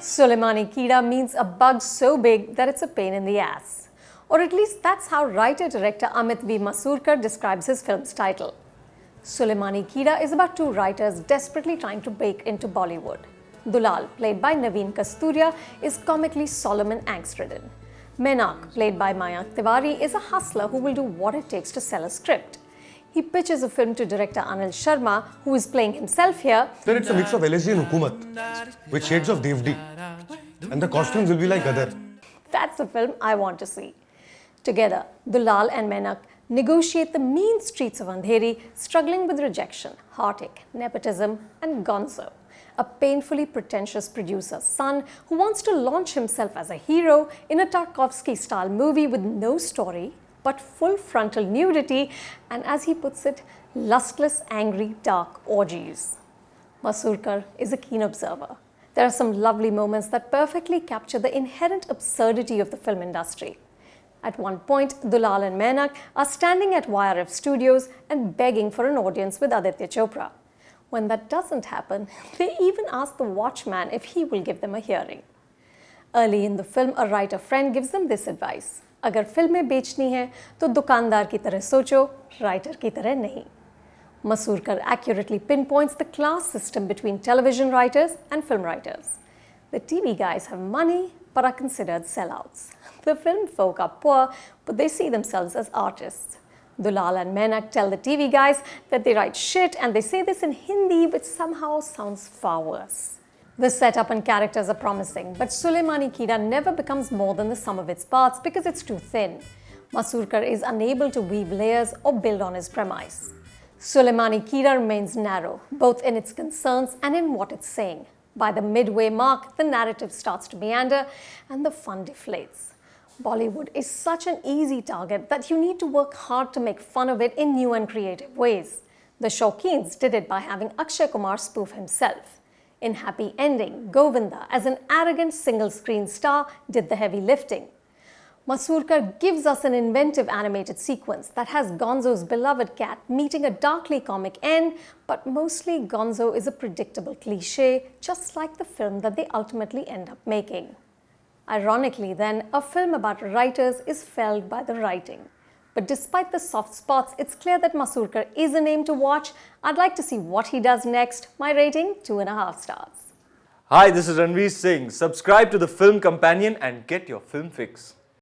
Sulemani Keeda means a bug so big that it's a pain in the ass. Or at least that's how writer-director Amit Masurkar describes his film's title. Sulemani Keeda is about two writers desperately trying to break into Bollywood. Dulal, played by Naveen Kasturia, is comically solemn and angst-ridden. Mayank, played by Mayank Tewari, is a hustler who will do what it takes to sell a script. He pitches a film to director Anil Sharma, who is playing himself here. Then it's a mix of LSD and Hukumat, with shades of Devdi. And the costumes will be like other. That's the film I want to see. Together, Dulal and Mayank negotiate the mean streets of Andheri, struggling with rejection, heartache, nepotism, and gonzo. A painfully pretentious producer's son who wants to launch himself as a hero in a Tarkovsky-style movie with no story, but full frontal nudity and, as he puts it, lustless, angry, dark orgies. Masurkar is a keen observer. There are some lovely moments that perfectly capture the inherent absurdity of the film industry. At one point, Dulal and Mayank are standing at YRF Studios and begging for an audience with Aditya Chopra. When that doesn't happen, they even ask the watchman if he will give them a hearing. Early in the film, a writer friend gives them this advice. अगर फिल्में बेचनी है तो दुकानदार की तरह सोचो, writer की तरह नहीं. Masurkar accurately pinpoints the class system between television writers and film writers. The TV guys have money but are considered sellouts. The film folk are poor but they see themselves as artists. Dulal and Mayank tell the TV guys that they write shit and they say this in Hindi, which somehow sounds far worse. The setup and characters are promising, but Sulemani Keeda never becomes more than the sum of its parts because it's too thin. Masurkar is unable to weave layers or build on his premise. Sulemani Keeda remains narrow, both in its concerns and in what it's saying. By the midway mark, the narrative starts to meander and the fun deflates. Bollywood is such an easy target that you need to work hard to make fun of it in new and creative ways. The Shaukeens did it by having Akshay Kumar spoof himself. In Happy Ending, Govinda, as an arrogant single-screen star, did the heavy lifting. Masurkar gives us an inventive animated sequence that has Gonzo's beloved cat meeting a darkly comic end, but mostly Gonzo is a predictable cliché, just like the film that they ultimately end up making. Ironically then, a film about writers is felled by the writing. But despite the soft spots, it's clear that Masurkar is a name to watch. I'd like to see what he does next. My rating, 2.5 stars. Hi, this is Ranveer Singh. Subscribe to the Film Companion and get your film fix.